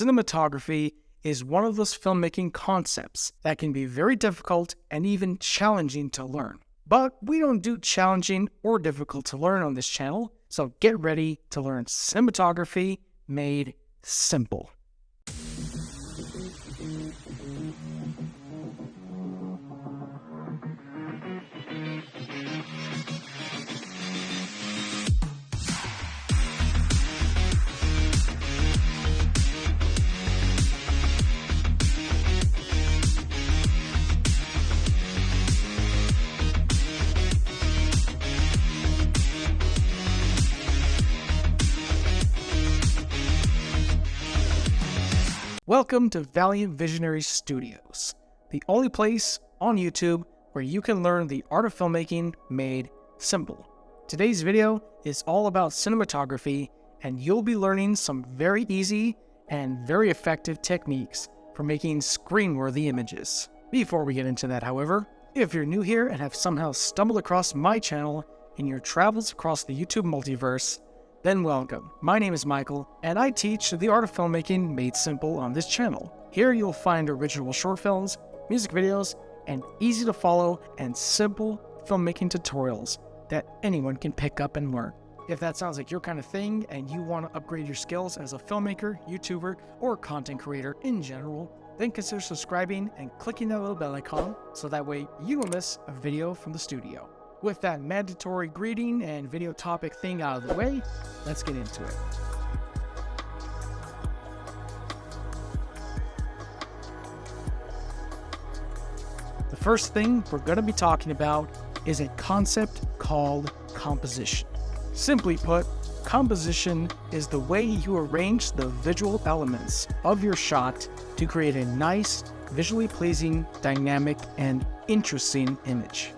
cinematography is one of those filmmaking concepts that can be very difficult and even challenging to learn. But we don't do challenging or difficult to learn on this channel, so get ready to learn cinematography made simple. Welcome to Valiant Visionaries Studios, the only place on YouTube where you can learn the art of filmmaking made simple. Today's video is all about cinematography, and you'll be learning some very easy and very effective techniques for making screen-worthy images. Before we get into that, however, if you're new here and have somehow stumbled across my channel in your travels across the YouTube multiverse, then welcome. My name is Michael, and I teach the art of filmmaking made simple on this channel. Here you'll find original short films, music videos, and easy to follow and simple filmmaking tutorials that anyone can pick up and learn. If that sounds like your kind of thing and you want to upgrade your skills as a filmmaker, YouTuber, or content creator in general, then consider subscribing and clicking that little bell icon so that way you don't miss a video from the studio. With that mandatory greeting and video topic thing out of the way, let's get into it. The first thing we're going to be talking about is a concept called composition. Simply put, composition is the way you arrange the visual elements of your shot to create a nice, visually pleasing, dynamic, and interesting image.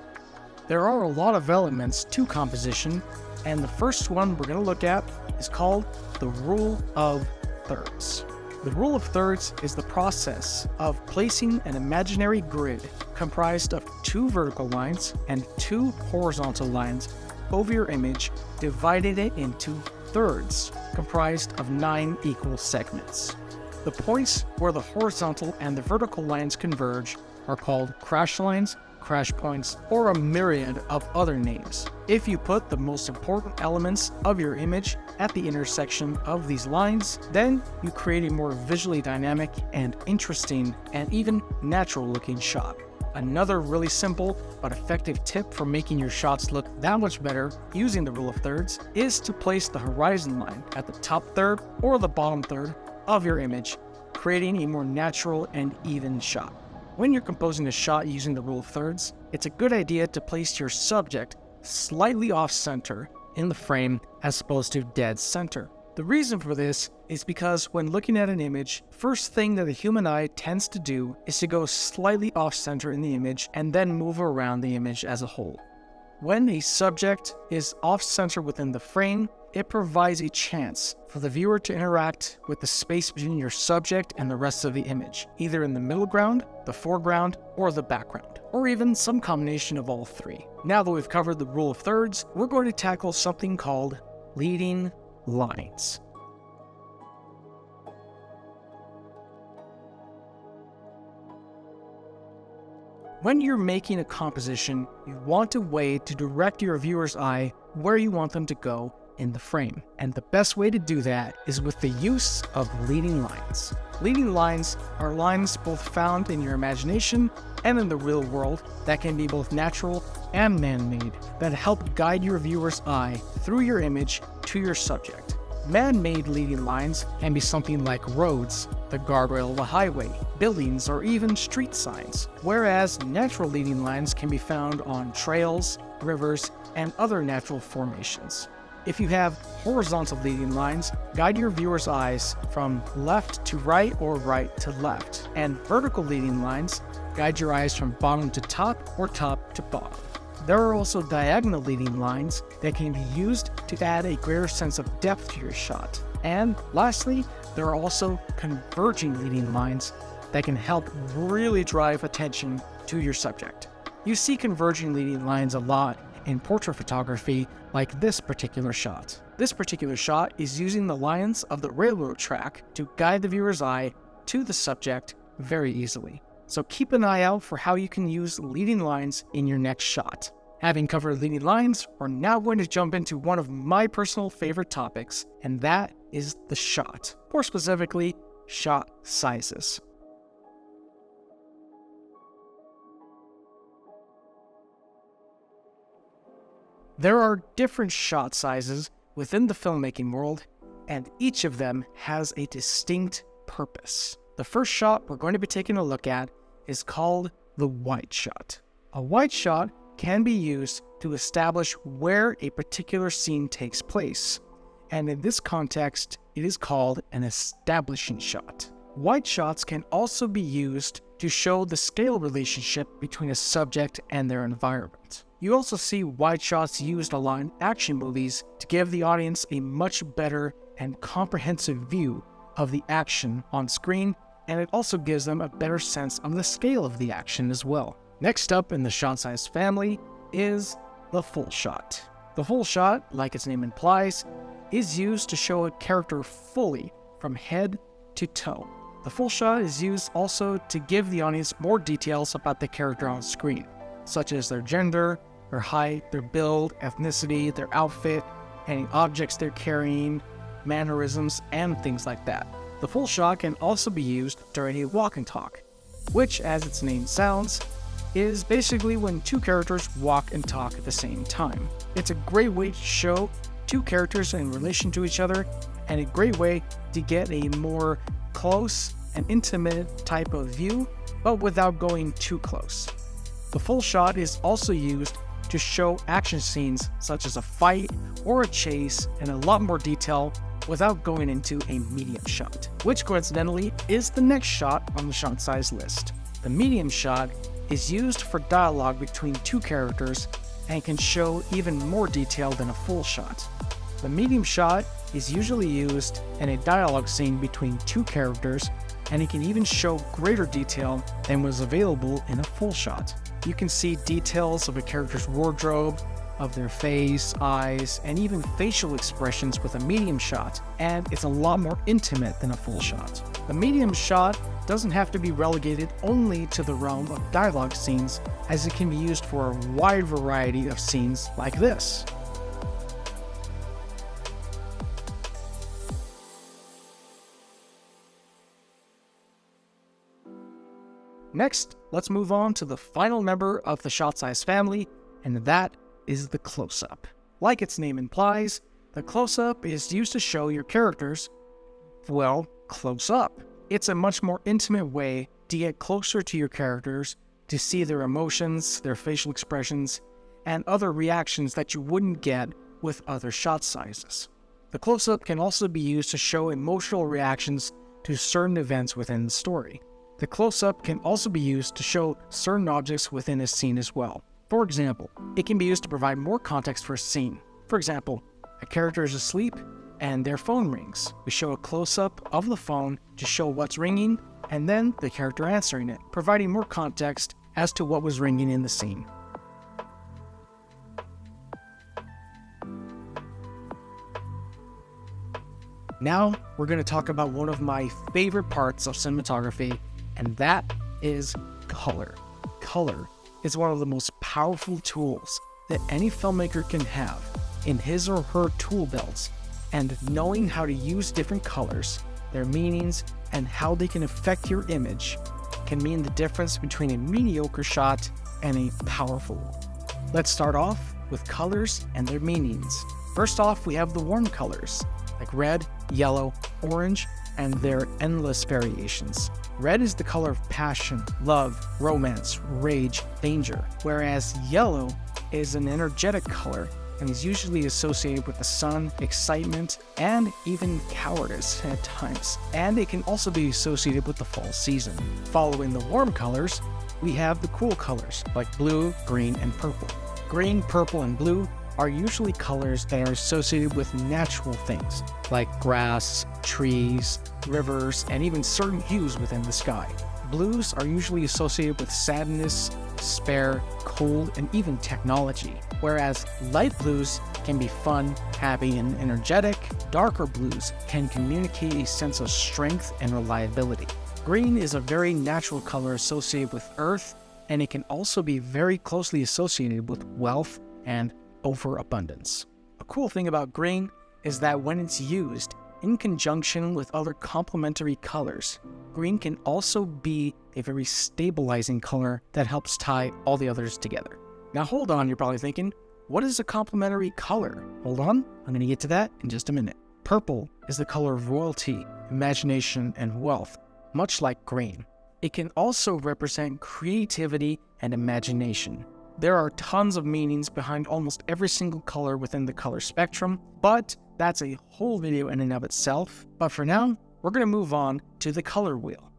There are a lot of elements to composition, and the first one we're going to look at is called the rule of thirds. The rule of thirds is the process of placing an imaginary grid comprised of 2 vertical lines and 2 horizontal lines over your image, dividing it into thirds comprised of 9 equal segments. The points where the horizontal and the vertical lines converge are called crash lines, crash points, or a myriad of other names. If you put the most important elements of your image at the intersection of these lines, then you create a more visually dynamic and interesting and even natural looking shot. Another really simple but effective tip for making your shots look that much better using the rule of thirds is to place the horizon line at the top third or the bottom third of your image, creating a more natural and even shot. When you're composing a shot using the rule of thirds, it's a good idea to place your subject slightly off-center in the frame as opposed to dead center. The reason for this is because when looking at an image, first thing that the human eye tends to do is to go slightly off-center in the image and then move around the image as a whole. When a subject is off-center within the frame, it provides a chance for the viewer to interact with the space between your subject and the rest of the image, either in the middle ground, the foreground, or the background, or even some combination of all 3. Now that we've covered the rule of thirds, we're going to tackle something called leading lines. When you're making a composition, you want a way to direct your viewer's eye where you want them to go in the frame. And the best way to do that is with the use of leading lines. Leading lines are lines both found in your imagination and in the real world that can be both natural and man-made that help guide your viewer's eye through your image to your subject. Man-made leading lines can be something like roads, the guardrail of a highway, buildings, or even street signs, whereas natural leading lines can be found on trails, rivers, and other natural formations. If you have horizontal leading lines, guide your viewer's eyes from left to right or right to left, and vertical leading lines guide your eyes from bottom to top or top to bottom. There are also diagonal leading lines that can be used to add a greater sense of depth to your shot. And lastly, there are also converging leading lines that can help really drive attention to your subject. You see converging leading lines a lot in portrait photography, like this particular shot. This particular shot is using the lines of the railroad track to guide the viewer's eye to the subject very easily. So keep an eye out for how you can use leading lines in your next shot. Having covered leading lines, we're now going to jump into one of my personal favorite topics, and that is the shot. More specifically, shot sizes. There are different shot sizes within the filmmaking world, and each of them has a distinct purpose. The first shot we're going to be taking a look at is called the wide shot. A wide shot can be used to establish where a particular scene takes place, and in this context, it is called an establishing shot. Wide shots can also be used to show the scale relationship between a subject and their environment. You also see wide shots used a lot in action movies to give the audience a much better and comprehensive view of the action on screen, and it also gives them a better sense of the scale of the action as well. Next up in the shot size family is the full shot. The full shot, like its name implies, is used to show a character fully from head to toe. The full shot is used also to give the audience more details about the character on screen, such as their gender, their height, their build, ethnicity, their outfit, any objects they're carrying, mannerisms, and things like that. The full shot can also be used during a walk and talk, which, as its name sounds, is basically when two characters walk and talk at the same time. It's a great way to show two characters in relation to each other, and a great way to get a more close and intimate type of view, but without going too close. The full shot is also used to show action scenes such as a fight or a chase in a lot more detail without going into a medium shot, which coincidentally is the next shot on the shot size list. The medium shot is used for dialogue between two characters and can show even more detail than a full shot. The medium shot is usually used in a dialogue scene between two characters, and it can even show greater detail than was available in a full shot. You can see details of a character's wardrobe, of their face, eyes, and even facial expressions with a medium shot, and it's a lot more intimate than a full shot. The medium shot doesn't have to be relegated only to the realm of dialogue scenes, as it can be used for a wide variety of scenes like this. Next, let's move on to the final member of the shot size family, and that is the close-up. Like its name implies, the close-up is used to show your characters, well, close up. It's a much more intimate way to get closer to your characters, to see their emotions, their facial expressions, and other reactions that you wouldn't get with other shot sizes. The close-up can also be used to show emotional reactions to certain events within the story. The close-up can also be used to show certain objects within a scene as well. For example, it can be used to provide more context for a scene. For example, a character is asleep and their phone rings. We show a close-up of the phone to show what's ringing and then the character answering it, providing more context as to what was ringing in the scene. Now, we're going to talk about one of my favorite parts of cinematography, and that is color. Color is one of the most powerful tools that any filmmaker can have in his or her tool belts, and knowing how to use different colors, their meanings, and how they can affect your image can mean the difference between a mediocre shot and a powerful one. Let's start off with colors and their meanings. First off, we have the warm colors, like red, yellow, orange, and their endless variations. Red is the color of passion, love, romance, rage, danger, whereas yellow is an energetic color and is usually associated with the sun, excitement, and even cowardice at times. And it can also be associated with the fall season. Following the warm colors, we have the cool colors like blue, green, and purple. Green, purple, and blue are usually colors that are associated with natural things like grass, trees, rivers, and even certain hues within the sky. Blues are usually associated with sadness, despair, cold, and even technology, Whereas light blues can be fun, happy, and energetic, darker blues can communicate a sense of strength and reliability. Green is a very natural color associated with earth, and it can also be very closely associated with wealth and overabundance. A cool thing about green is that when it's used in conjunction with other complementary colors, green can also be a very stabilizing color that helps tie all the others together. Now hold on, you're probably thinking, what is a complementary color? Hold on, I'm going to get to that in just a minute. Purple is the color of royalty, imagination, and wealth, much like green. It can also represent creativity and imagination. There are tons of meanings behind almost every single color within the color spectrum, but that's a whole video in and of itself. But for now, we're going to move on to the color wheel.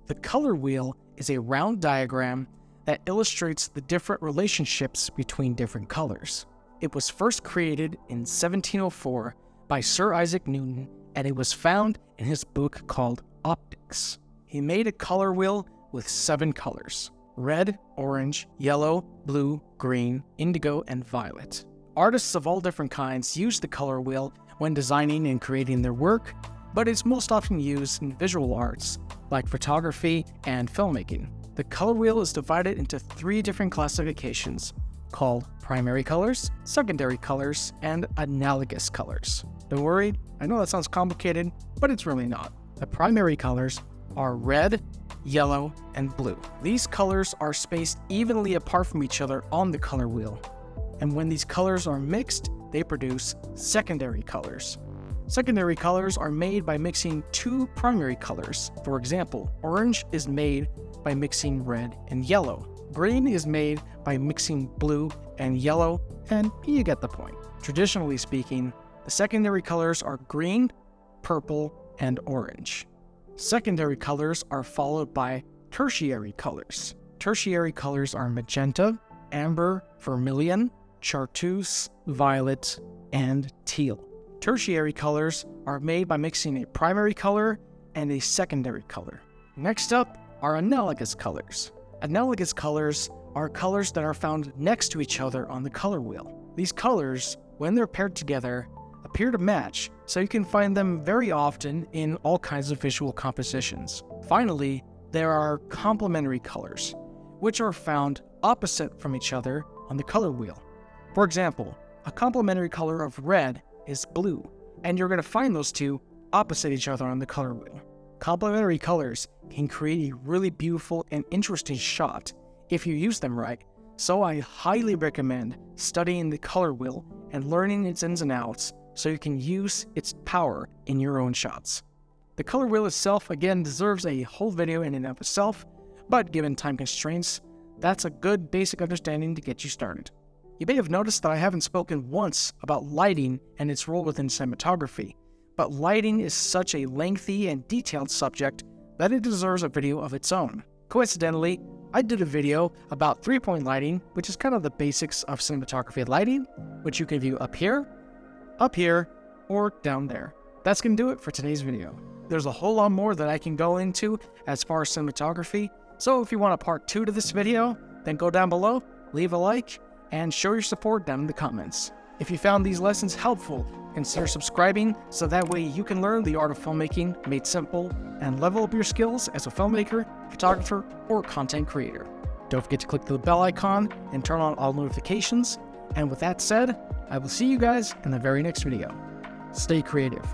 The color wheel is a round diagram that illustrates the different relationships between different colors. It was first created in 1704 by Sir Isaac Newton, and it was found in his book called Optics. He made a color wheel with 7 colors: red, orange, yellow, blue, green, indigo, and violet. Artists of all different kinds use the color wheel when designing and creating their work, but it's most often used in visual arts like photography and filmmaking. The color wheel is divided into 3 different classifications called primary colors, secondary colors, and analogous colors. Don't worry, I know that sounds complicated, but it's really not. The primary colors are red, yellow, and blue. These colors are spaced evenly apart from each other on the color wheel, and when these colors are mixed, they produce secondary colors. Secondary colors are made by mixing 2 primary colors. For example, orange is made by mixing red and yellow. Green is made by mixing blue and yellow, and you get the point. Traditionally speaking, the secondary colors are green, purple, and orange. Secondary colors are followed by tertiary colors. Tertiary colors are magenta, amber, vermilion, chartreuse, violet, and teal. Tertiary colors are made by mixing a primary color and a secondary color. Next up are analogous colors. Analogous colors are colors that are found next to each other on the color wheel. These colors, when they're paired together, appear to match, so you can find them very often in all kinds of visual compositions. Finally, there are complementary colors, which are found opposite from each other on the color wheel. For example, a complementary color of red is blue, and you're going to find those two opposite each other on the color wheel. Complementary colors can create a really beautiful and interesting shot if you use them right, so I highly recommend studying the color wheel and learning its ins and outs so you can use its power in your own shots. The color wheel itself, again, deserves a whole video in and of itself, but given time constraints, that's a good basic understanding to get you started. You may have noticed that I haven't spoken once about lighting and its role within cinematography, but lighting is such a lengthy and detailed subject that it deserves a video of its own. Coincidentally, I did a video about 3-point lighting, which is kind of the basics of cinematography lighting, which you can view up here, or down there. That's going to do it for today's video. There's a whole lot more that I can go into as far as cinematography, so if you want a part 2 to this video, then go down below, leave a like, and show your support down in the comments. If you found these lessons helpful, consider subscribing so that way you can learn the art of filmmaking made simple and level up your skills as a filmmaker, photographer, or content creator. Don't forget to click the bell icon and turn on all notifications. And with that said, I will see you guys in the very next video. Stay creative.